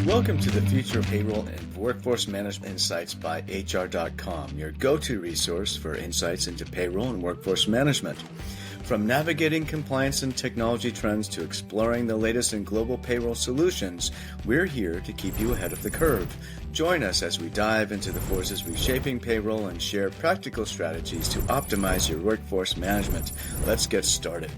Welcome to the Future of Payroll and Workforce Management Insights by HR.com, your go-to resource for insights into payroll and workforce management. From navigating compliance and technology trends to exploring the latest in global payroll solutions, we're here to keep you ahead of the curve. Join us as we dive into the forces reshaping payroll and share practical strategies to optimize your workforce management. Let's get started.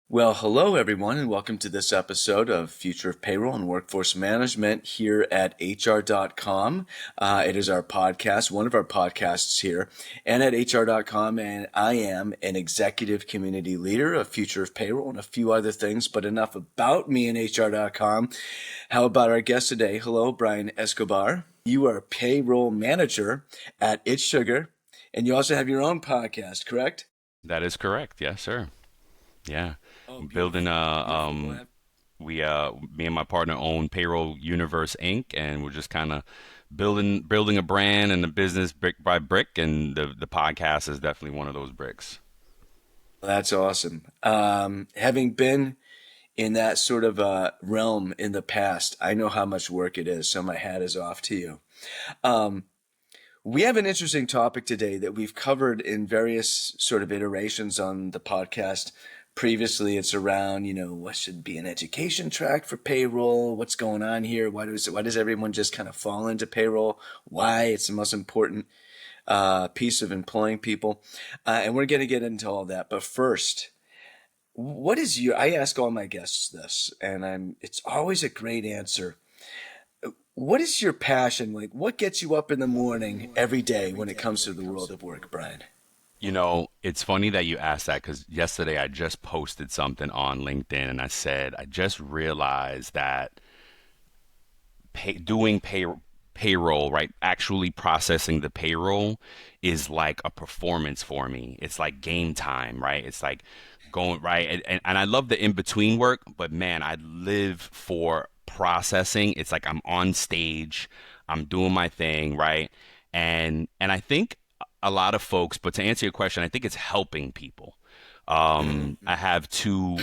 Well, hello everyone, and welcome to this episode of Future of Payroll and Workforce Management here at HR.com. It is our podcast, one of our podcasts here, and at HR.com, and I am an executive community leader of Future of Payroll and a few other things, but enough about me and HR.com. How about our guest today? Hello, Brian Escobar. You are a payroll manager at It's Sugar, and you also have your own podcast, correct? That is correct. Yes, sir. Yeah. Oh, Building beautiful, beautiful. me and my partner own Payroll Universe Inc. and we're just kind of building a brand and a business brick by brick, and the podcast is definitely one of those bricks. That's awesome. Having been in that sort of realm in the past, I know how much work it is, so my hat is off to you. Um, we have an interesting topic today that we've covered in various sort of iterations on the podcast. Previously, it's around, what should be an education track for payroll? What's going on here? Why does everyone just kind of fall into payroll? Why it's the most important piece of employing people? And we're going to get into all that. But first, I ask all my guests this, and it's always a great answer. What is your passion? Like, what gets you up in the morning every day when it comes to the world of work, Brian? It's funny that you asked that because yesterday I just posted something on LinkedIn and I said I just realized that doing payroll, right? Actually processing the payroll is like a performance for me. It's like game time, right? It's like going right. And I love the in between work, but man, I live for processing. It's like I'm on stage, I'm doing my thing, right? And I think a lot of folks, but to answer your question, I think it's helping people. I have two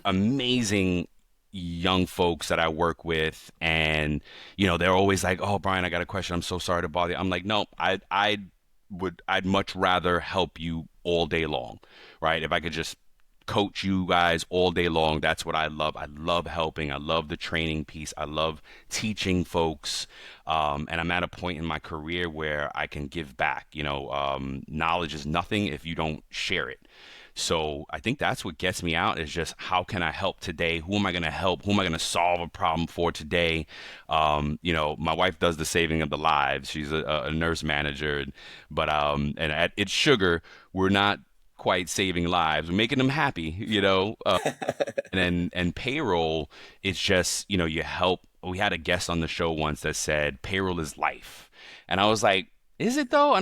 amazing young folks that I work with, and they're always like, "Oh, Brian, I got a question. I'm so sorry to bother you." I'm like, "No, I'd much rather help you all day long, right? If I could just coach you guys all day long, that's what I love. I love helping. I love the training piece. I love teaching folks, and I'm at a point in my career where I can give back. Knowledge is nothing if you don't share it. So I think that's what gets me out is just how can I help today? Who am I going to help? Who am I going to solve a problem for today? My wife does the saving of the lives. She's a nurse manager, and at It's Sugar, we're not quite saving lives. We're making them happy, and payroll, it's just, you help. We had a guest on the show once that said payroll is life. And I was like, is it though?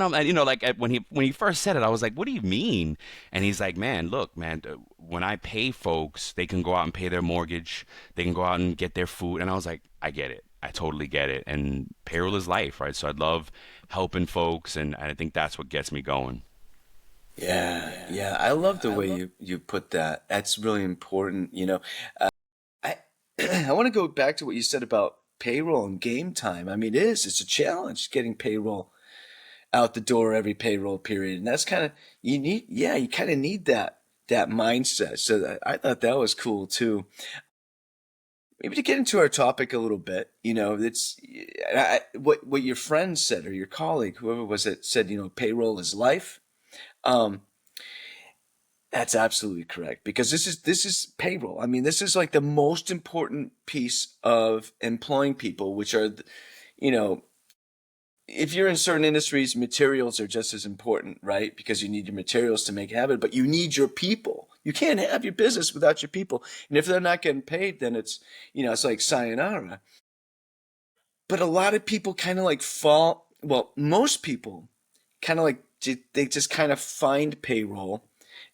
When he first said it, I was like, what do you mean? And he's like, man, look, man, when I pay folks, they can go out and pay their mortgage, they can go out and get their food. And I was like, I get it. I totally get it. And payroll is life, right? So I love helping folks, and I think that's what gets me going. Yeah. I love the way you put that. That's really important. I I want to go back to what you said about payroll and game time. I mean, it's a challenge getting payroll out the door every payroll period, and that's kind of you kind of need that mindset. So I thought that was cool too. Maybe to get into our topic a little bit, it's what your friend said or your colleague, whoever was it, said. Payroll is life. Um, That's absolutely correct because this is payroll. I mean, this is like the most important piece of employing people, which are, you know, if you're in certain industries, materials are just as important, right? Because you need your materials to make it happen, but you need your people. You can't have your business without your people. And if they're not getting paid, then it's like sayonara. But a lot of people kind of like most people kind of like they just kind of find payroll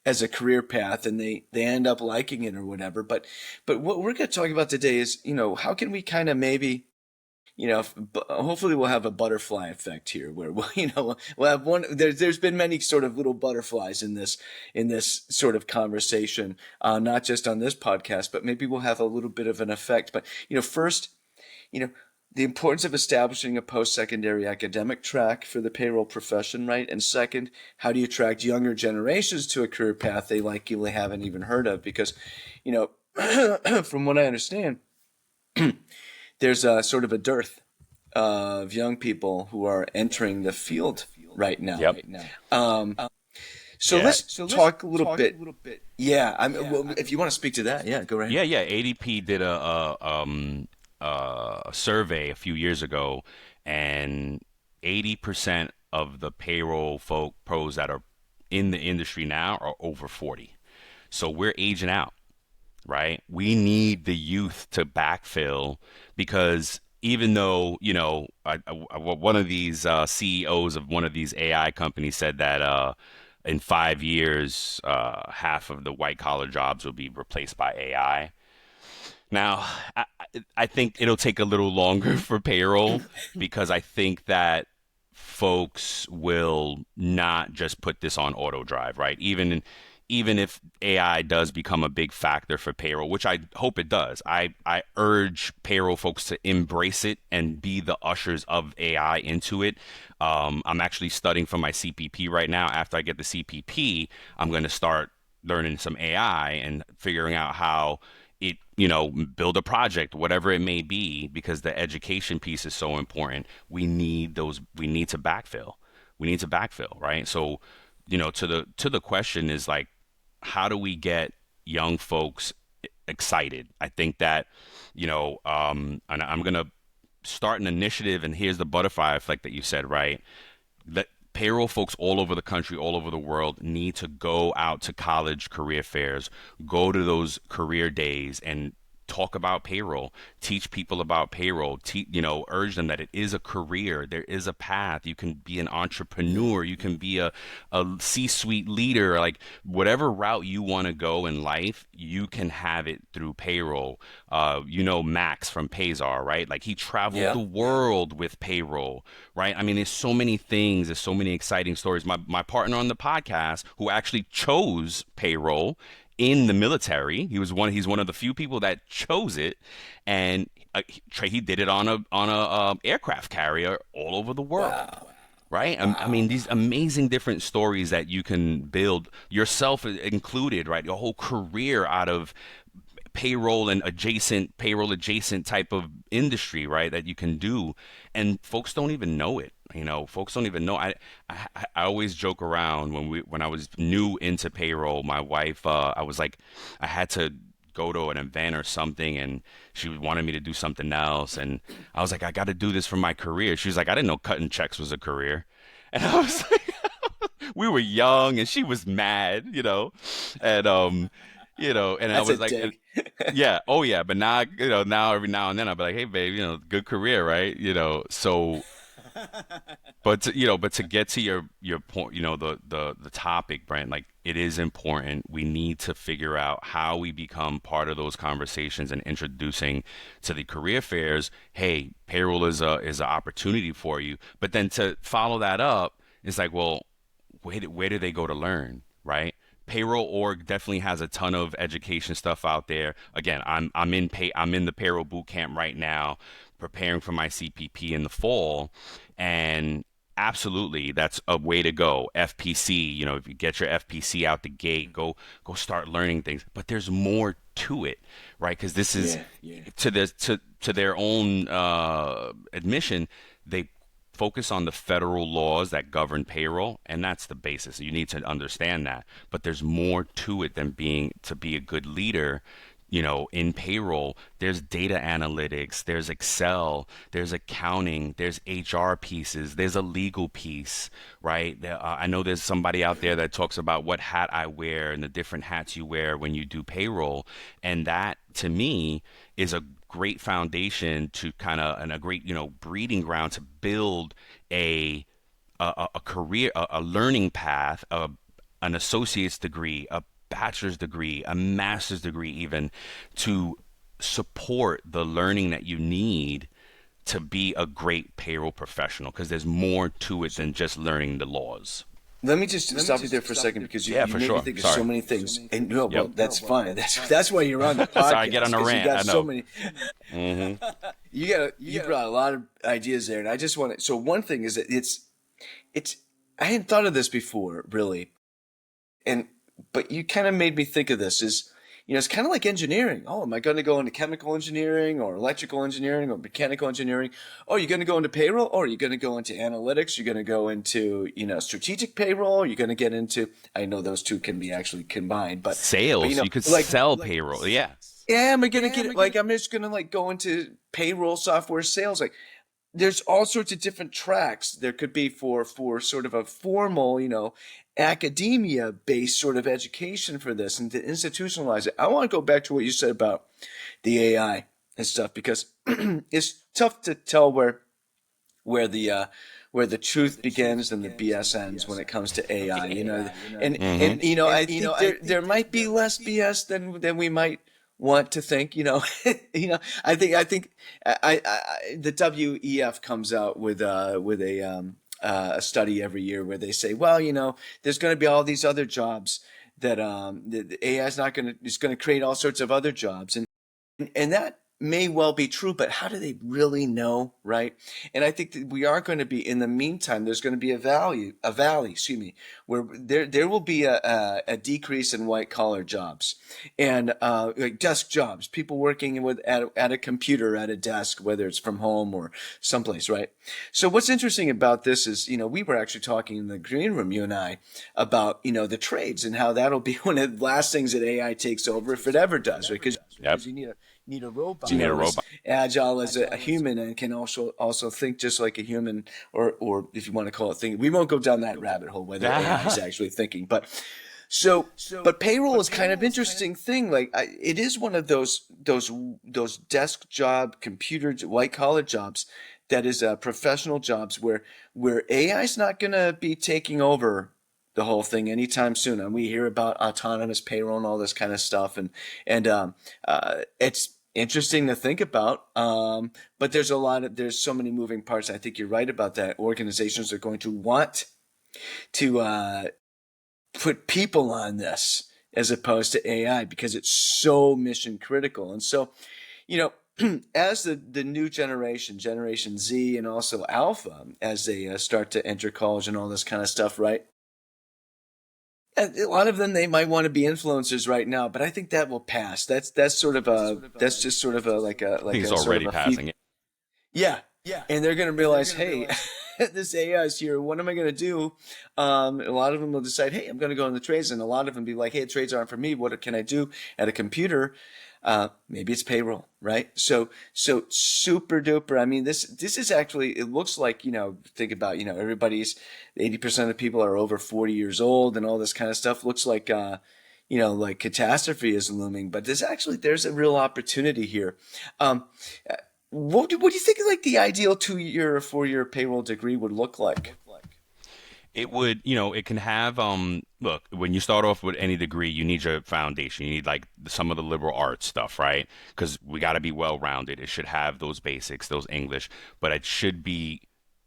as a career path and they end up liking it or whatever. But what we're going to talk about today is, how can we kind of maybe hopefully we'll have a butterfly effect here where we'll, we'll have one. There's been many sort of little butterflies in this sort of conversation, not just on this podcast, but maybe we'll have a little bit of an effect. But, first, you know, the importance of establishing a post-secondary academic track for the payroll profession, right? And second, how do you attract younger generations to a career path they likely haven't even heard of? Because, you from what I understand, there's a sort of a dearth of young people who are entering the field right now. Yep. So Yeah. let's talk a little bit. Yeah, well, if you want to speak to that, yeah, go right ahead. Yeah. ADP did a survey a few years ago, and 80% of the payroll folk pros that are in the industry now are over 40. So we're aging out, right? We need the youth to backfill because even though, one of these CEOs of one of these AI companies said that in 5 years, half of the white collar jobs will be replaced by AI. Now, I think it'll take a little longer for payroll because I think that folks will not just put this on auto drive, right? Even if AI does become a big factor for payroll, which I hope it does, I urge payroll folks to embrace it and be the ushers of AI into it. I'm actually studying for my CPP right now. After I get the CPP, I'm going to start learning some AI and figuring out how it, build a project, whatever it may be, because the education piece is so important. We need to backfill. We need to backfill, right? So, to the question is like, how do we get young folks excited? I think that, and I'm gonna start an initiative, and here's the butterfly effect that you said, right? That payroll folks all over the country, all over the world need to go out to college career fairs, go to those career days and talk about payroll, teach people about payroll, urge them that it is a career, there is a path. You can be an entrepreneur, you can be a C-suite leader, like whatever route you want to go in life, you can have it through payroll. Max from Payzar, right? Like he traveled Yeah. the world with payroll, right? I mean, there's so many things, there's so many exciting stories. My partner on the podcast who actually chose payroll in the military. He's one of the few people that chose it, and he did it on a aircraft carrier all over the world. Wow. Right? I mean, these amazing different stories that you can build yourself included, right? Your whole career out of payroll adjacent type of industry, right? That you can do, and folks don't even know it. Folks don't even know. I always joke around when I was new into payroll. My wife, I was like, I had to go to an event or something, and she wanted me to do something else, and I was like, I got to do this for my career. She was like, I didn't know cutting checks was a career, and I was like, we were young, and she was mad, and and I That's a was like, dig. yeah, oh yeah, but now, now every now and then I'll be like, hey babe, good career, right? So but to get to your point, the topic, Brent, like it is important. We need to figure out how we become part of those conversations and introducing to the career fairs, hey, payroll is an opportunity for you. But then to follow that up, it's like, well, where do they go to learn, right? Payroll org definitely has a ton of education stuff out there. Again, I'm in the payroll boot camp right now, preparing for my CPP in the fall, and absolutely that's a way to go. FPC, if you get your FPC out the gate, go start learning things. But there's more to it, right? Because this is Yeah. Yeah. to their own admission, they focus on the federal laws that govern payroll, and that's the basis. You need to understand that. But there's more to it than to be a good leader. In payroll, there's data analytics, there's Excel, there's accounting, there's HR pieces, there's a legal piece, right? I know there's somebody out there that talks about what hat I wear and the different hats you wear when you do payroll. And that, to me, is a great foundation to and a great, breeding ground to build a career, a learning path, an associate's degree, a bachelor's degree, a master's degree, even to support the learning that you need to be a great payroll professional because there's more to it than just learning the laws. Let me just stop you there for a second because Yeah, you for made me sure. think of Sorry. so many things. And no, Yep. well, that's fine. That's why you're on the Sorry, I get on podcast a because you rant. got I so know. many. Hmm. You brought a lot of ideas there, and I just want to. So one thing is that it's I hadn't thought of this before, really, and but you kind of made me think of this is it's kind of like engineering. Oh, am I going to go into chemical engineering or electrical engineering or mechanical engineering? Oh, you're going to go into payroll, or are you going to go into analytics? You're going to go into strategic payroll. You're going to get into, I know those two can be actually combined, but Sales. You could like sell payroll. Yeah. yeah, am I going to get it? Like I'm just going to like go into payroll software sales, like there's all sorts of different tracks. There could be for sort of a formal, academia based sort of education for this and to institutionalize it. I want to go back to what you said about the AI and stuff because it's tough to tell where the uh, where the truth begins and the BS ends when it comes to AI. Hmm. I think there might be less BS than we might want to think. The WEF comes out with a study every year where they say, well, there's going to be all these other jobs that the AI is not going to is going to create all sorts of other jobs and that may well be true, but how do they really know, right? And I think that we are going to be, in the meantime, there's going to be a valley, excuse me, where there will be a decrease in white collar jobs and like desk jobs, people working at a computer at a desk, whether it's from home or someplace, right? So what's interesting about this is, we were actually talking in the green room, you and I, about the trades and how that'll be one of the last things that AI takes over if it ever does, right? Yep. Because you need a robot You need a as robot. agile as a human and can also think just like a human, or if you want to call it thinking. We won't go down that rabbit hole whether AI is actually thinking, so but payroll is kind of interesting thing. Like it is one of those desk job, computer white collar jobs that is professional jobs where AI is not going to be taking over the whole thing anytime soon. And we hear about autonomous payroll and all this kind of stuff, and it's interesting to think about. But there's so many moving parts. I think you're right about that. Organizations are going to want to put people on this as opposed to AI because it's so mission critical. And so, you as the new Generation Z, and also Alpha, as they start to enter college and all this kind of stuff, right? A lot of them they might want to be influencers right now, but I think that will pass. That's just sort of a I think it's sort of already a passing it. yeah, and they're going to realize, hey, this AI is here. What am I going to do? A lot of them will decide, hey, I'm going to go in the trades, and a lot of them be like, hey, trades aren't for me. What can I do at a computer? Maybe it's payroll, right? So super duper. I mean, this is actually. It looks like think about everybody's 80% of people are over 40 years old, and all this kind of stuff. Looks like like catastrophe is looming, but there's a real opportunity here. Um, what do you think like the ideal 2 year or 4 year payroll degree would look like? It would, it can have, look, when you start off with any degree, you need your foundation. You need like some of the liberal arts stuff, right? Because we got to be well rounded. It should have those basics, those English, but it should be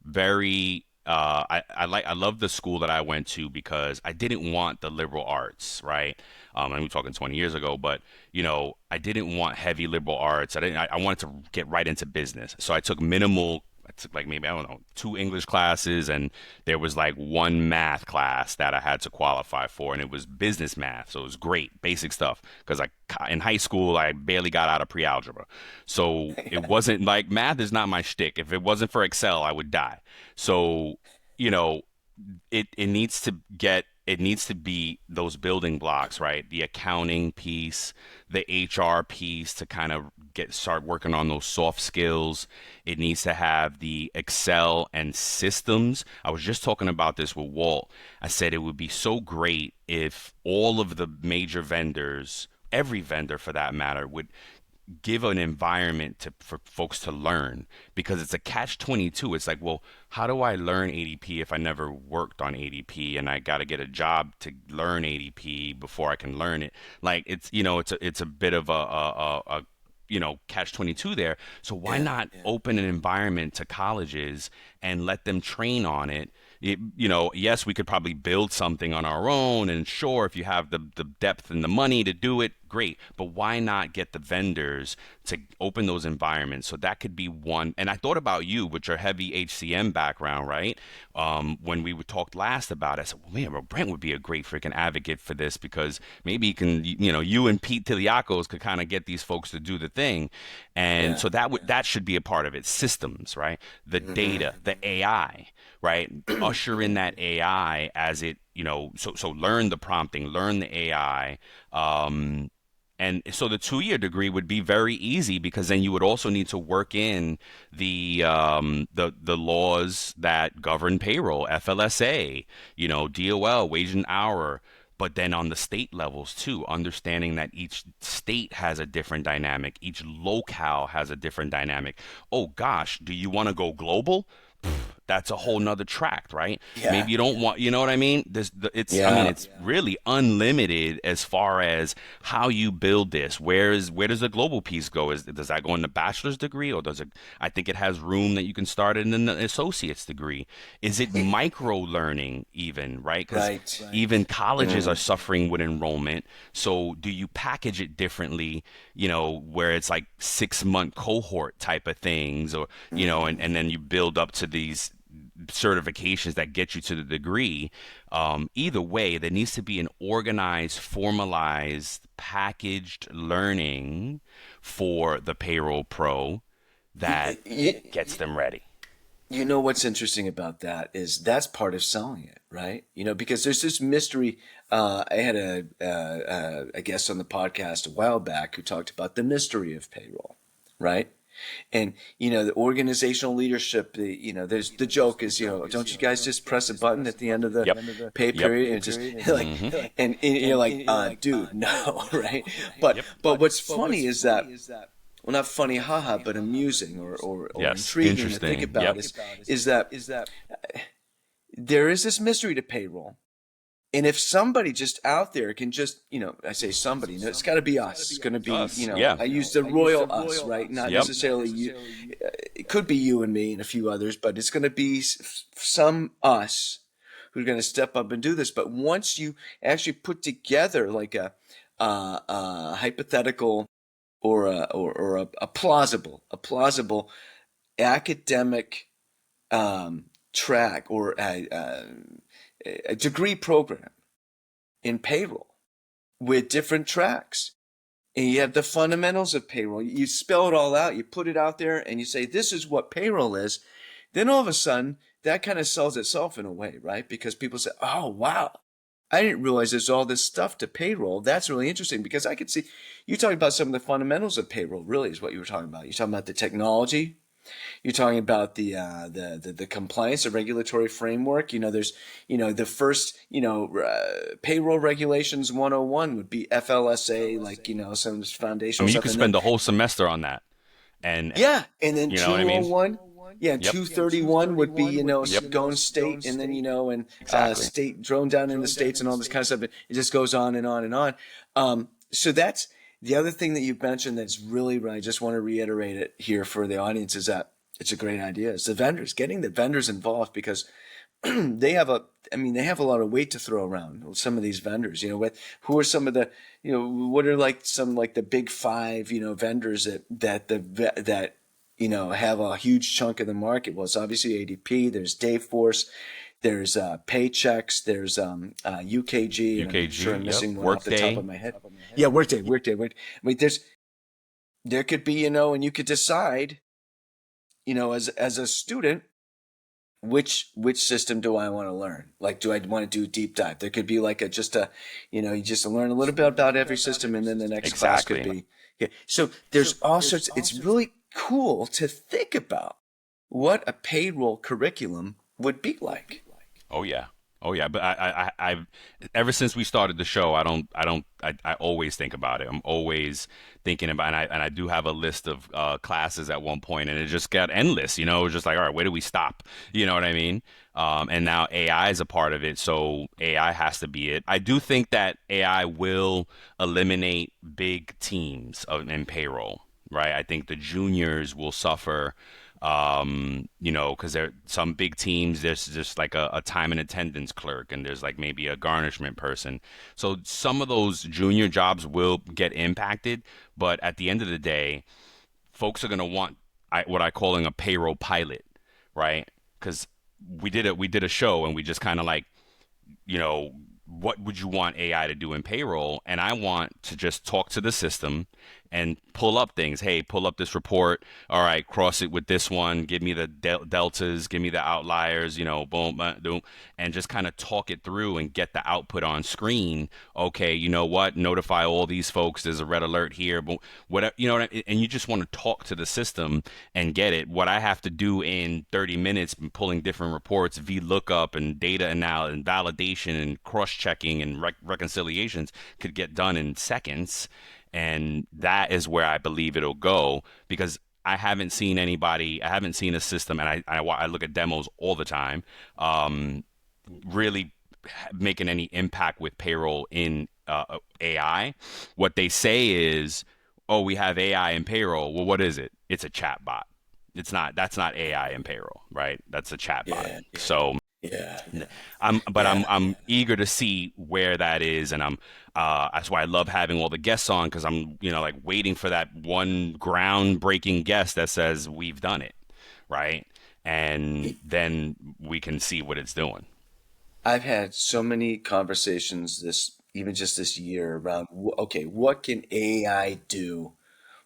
very, I love the school that I went to because I didn't want the liberal arts, right? And we're talking 20 years ago, but I didn't want heavy liberal arts. I wanted to get right into business. So I took minimal. I took like maybe, I don't know, two English classes, and there was like one math class that I had to qualify for, and it was business math. So it was great, basic stuff. Because in high school, I barely got out of pre-algebra. So it wasn't like math is not my shtick. If it wasn't for Excel, I would die. So, you know, it needs to be those building blocks, right? The accounting piece, the HR piece to kind of start working on those soft skills. It needs to have the Excel and systems. I was just talking about this with Walt. I said it would be so great if all of the major vendors, every vendor for that matter, would give an environment for folks to learn, because it's a catch 22. It's like, well, how do I learn ADP if I never worked on ADP, and I got to get a job to learn ADP before I can learn it? Like, it's a bit of catch 22 there. So why Yeah. not open an environment to colleges and let them train on it? Yes, we could probably build something on our own, and sure, if you have the depth and the money to do it, great. But why not get the vendors to open those environments? So that could be one. And I thought about you with your heavy HCM background, right? When we talked last about it, I said, well, man, well, Brent would be a great freaking advocate for this, because maybe you and Pete Tiliakos could kind of get these folks to do the thing. And Yeah. so that should be a part of it. Systems, right? The Hmm. data, the AI, right? Usher in that AI as it, so learn the prompting, learn the AI. And so the 2-year degree would be very easy, because then you would also need to work in the laws that govern payroll, FLSA, DOL, wage and hour. But then on the state levels too, understanding that each state has a different dynamic, each locale has a different dynamic. Oh gosh, do you want to go global? That's a whole nother track, right? Yeah. Maybe you don't want, you know what I mean? I mean, Yeah. it's really unlimited as far as how you build this. Where does the global piece go? Does that go in the bachelor's degree, or does it? I think it has room that you can start it in an associate's degree. Is it micro learning even, right? Because Right. even colleges are Mm. suffering with enrollment. So do you package it differently, where it's like 6-month cohort type of things, or, and then you build up to these certifications that get you to the degree. Either way, there needs to be an organized, formalized, packaged learning for the payroll pro that You, gets them ready. you know what's interesting about that is that's part of selling it, right? Because there's this mystery. I had a guest on the podcast a while back who talked about the mystery of payroll, right? And the organizational leadership, there's the joke is, don't you guys just press a button at the end of the Yep. pay Yep. period and just like, Mm-hmm. and you're like, dude, no, right? But Yep. what's funny is that, well, not funny, haha, but amusing or Yes. intriguing to think Interesting. about Yep. is that there is this mystery to payroll. And if somebody just out there can just, I say somebody, it's got to be us. It's going to be, Us. Yeah. I use the royal us, right? Not Yep. necessarily you. It could be you and me and a few others, but it's going to be some us who's going to step up and do this. But once you actually put together like a hypothetical or a plausible academic track or a degree program in payroll with different tracks. And you have the fundamentals of payroll. You spell it all out, you put it out there, and you say, this is what payroll is. Then all of a sudden, that kind of sells itself in a way, right? Because people say, oh, wow, I didn't realize there's all this stuff to payroll. That's really interesting because I could see you talking about some of the fundamentals of payroll, really, is what you were talking about. You're talking about the technology, you're talking about the compliance, the regulatory framework. There's the first payroll regulations 101 would be FLSA, like some I foundational mean, you stuff, could and then spend a whole semester on that, and yeah, and then you know what I mean. 201. Yeah, Yep. 231 would be Yep. going state, and then and Exactly. state drone down in the states and all this kind of stuff. It just goes on and on and on. So that's the other thing that you've mentioned that's really, I just want to reiterate it here for the audience is that it's a great idea. It's the vendors, getting the vendors involved because they have they have a lot of weight to throw around. Some of these vendors, who are some of the, what are like some like the big five, vendors that have a huge chunk of the market. Well, it's obviously ADP. There's Dayforce. There's Paychecks. There's UKG, and I'm sure UKG. I'm Yep. missing one off the top of Workday. my head. Yeah, Workday. I mean, there could be, and you could decide, as a student, which system do I want to learn? Like, do I want to do a deep dive? There could be like you just learn a little bit about every system, and then the next class could Exactly. be. Yeah. So there's all sorts. It's really cool to think about what a payroll curriculum would be like. Oh yeah. Oh yeah. But I've ever since we started the show, I always think about it. I'm always thinking about, and I do have a list of classes at one point, and it just got endless. It was just like, all right, where do we stop? You know what I mean? And now AI is a part of it, so AI has to be it. I do think that AI will eliminate big teams in payroll. right? I think the juniors will suffer, because there some big teams. There's just like a time and attendance clerk, and there's like maybe a garnishment person. So some of those junior jobs will get impacted, but at the end of the day, folks are going to want what I calling a payroll pilot, right? Because we did a show and we just kind of like, you know, what would you want AI to do in payroll? And I want to just talk to the system and pull up things. Hey, pull up this report. All right, cross it with this one. Give me the deltas. Give me the outliers. Boom, boom, and just kind of talk it through and get the output on screen. Okay, you know what? Notify all these folks. There's a red alert here. But whatever, and you just want to talk to the system and get it. What I have to do in 30 minutes, pulling different reports, VLOOKUP and data analysis and validation and cross-checking and reconciliations could get done in seconds. And that is where I believe it'll go, because I haven't seen a system, and I look at demos all the time, really making any impact with payroll in AI. What they say is, oh, we have AI in payroll. Well, what is it? It's a chat bot. It's not. That's not AI in payroll, right? That's a chat bot. Yeah, So yeah, I'm yeah. eager to see where that is, and that's why I love having all the guests on, because I'm like waiting for that one groundbreaking guest that says we've done it, right? And then we can see what it's doing. I've had so many conversations even just this year around, okay, what can AI do?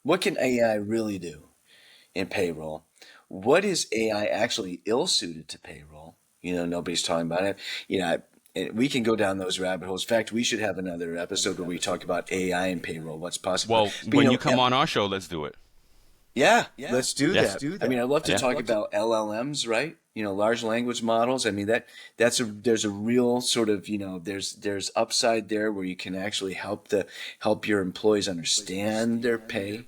What can AI really do in payroll? What is AI actually ill-suited to payroll? Nobody's talking about it. And we can go down those rabbit holes. In fact, we should have another episode where we talk about AI and payroll, what's possible. Well, But when you come on our show, let's do it. yeah, let's do Yeah, that. I mean, I'd love to yeah. talk about LLMs, right? Large language models. I mean, there's a real sort of, there's upside there where you can actually help your employees understand their pay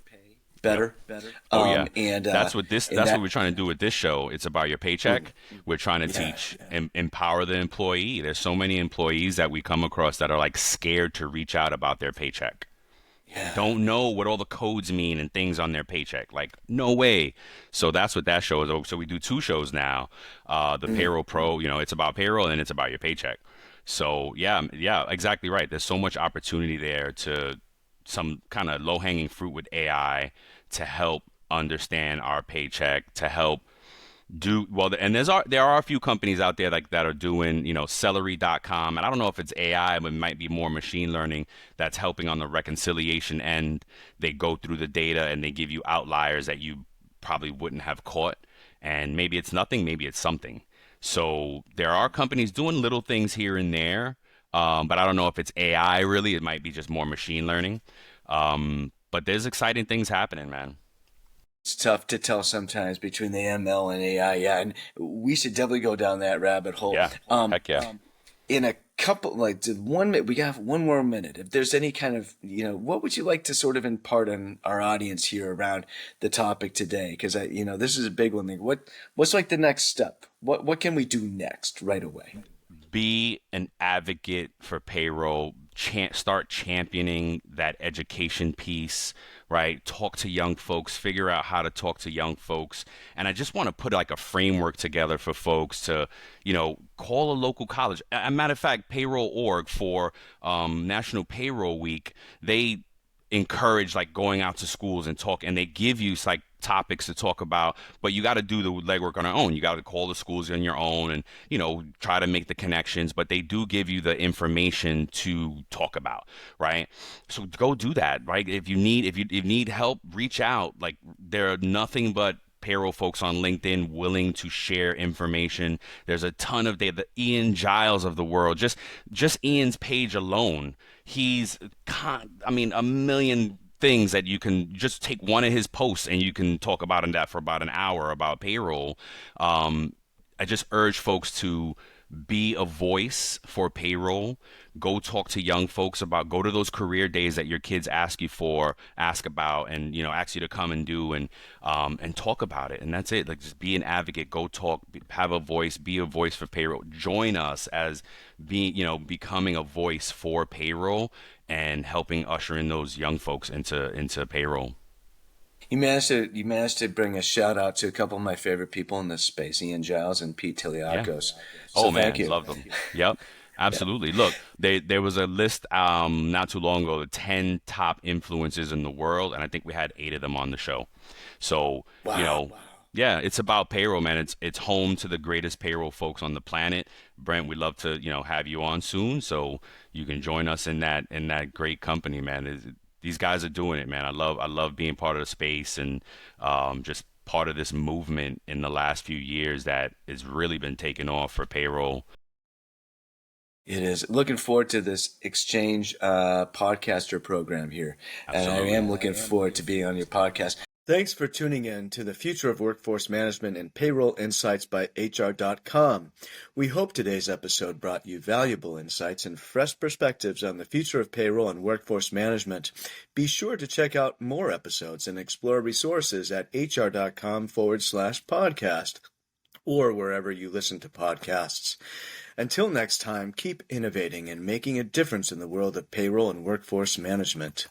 Yep. better. Oh yeah. And That's what we're trying to do with this show. It's about your paycheck. We're trying to yeah, teach and empower the employee. There's so many employees that we come across that are like scared to reach out about their paycheck. yeah. Don't know what all the codes mean and things on their paycheck. Like, no way. So that's what that show is. Oh, so we do two shows now. The Mm. Payroll Pro, it's about payroll and it's about your paycheck. So yeah, yeah, exactly right. There's so much opportunity there to some kind of low hanging fruit with AI to help understand our paycheck, to help do well. And there are a few companies out there like that are doing, celery.com, and I don't know if it's AI, but it might be more machine learning that's helping on the reconciliation end. They go through the data and they give you outliers that you probably wouldn't have caught, and maybe it's nothing, maybe it's something. So there are companies doing little things here and there, but I don't know if it's AI really. It might be just more machine learning. But there's exciting things happening, man. It's tough to tell sometimes between the ML and AI. Yeah, and we should definitely go down that rabbit hole. Yeah, heck yeah. In a couple, like 1 minute, we got one more minute. If there's any kind of, what would you like to sort of impart on our audience here around the topic today? Because this is a big one. Like, what's like the next step? What can we do next right away? Be an advocate for payroll. Start championing that education piece, right? Talk to young folks, figure out how to talk to young folks. And I just want to put like a framework together for folks to, call a local college. A matter of fact, Payroll.org for National Payroll Week, they encourage like going out to schools and talk, and they give you like topics to talk about, but you got to do the legwork on your own. You got to call the schools on your own and try to make the connections, but they do give you the information to talk about, right? So go do that, right? If you need help, reach out. Like, there are nothing but payroll folks on LinkedIn willing to share information. There's a ton of data. The Ian Giles of the world, just Ian's page alone, I mean, a million things that you can just take one of his posts and you can talk about in that for about an hour about payroll. I just urge folks to be a voice for payroll. Go talk to young folks go to those career days that your kids ask about, and ask you to come and do, and talk about it. And that's it. Like, just be an advocate. Go talk. Have a voice. Be a voice for payroll. Join us as becoming a voice for payroll and helping usher in those young folks into payroll. You managed to bring a shout out to a couple of my favorite people in this space, Ian Giles and Pete Yeah. Tiliakos. So Oh thank man, you. love them. Yep, Yeah. absolutely. Look, there was a list not too long ago, the 10 top influencers in the world, and I think we had 8 of them on the show. So, you Wow. know, yeah, it's about payroll, man. It's home to the greatest payroll folks on the planet. Brent, we'd love to, have you on soon so you can join us in that great company, man. These guys are doing it, man. I love being part of the space and just part of this movement in the last few years that has really been taking off for payroll. It is. Looking forward to this exchange podcaster program here. And I Absolutely. am looking forward to being on your podcast. Thanks for tuning in to the Future of Workforce Management and Payroll Insights by HR.com. We hope today's episode brought you valuable insights and fresh perspectives on the future of payroll and workforce management. Be sure to check out more episodes and explore resources at hr.com/podcast or wherever you listen to podcasts. Until next time, keep innovating and making a difference in the world of payroll and workforce management.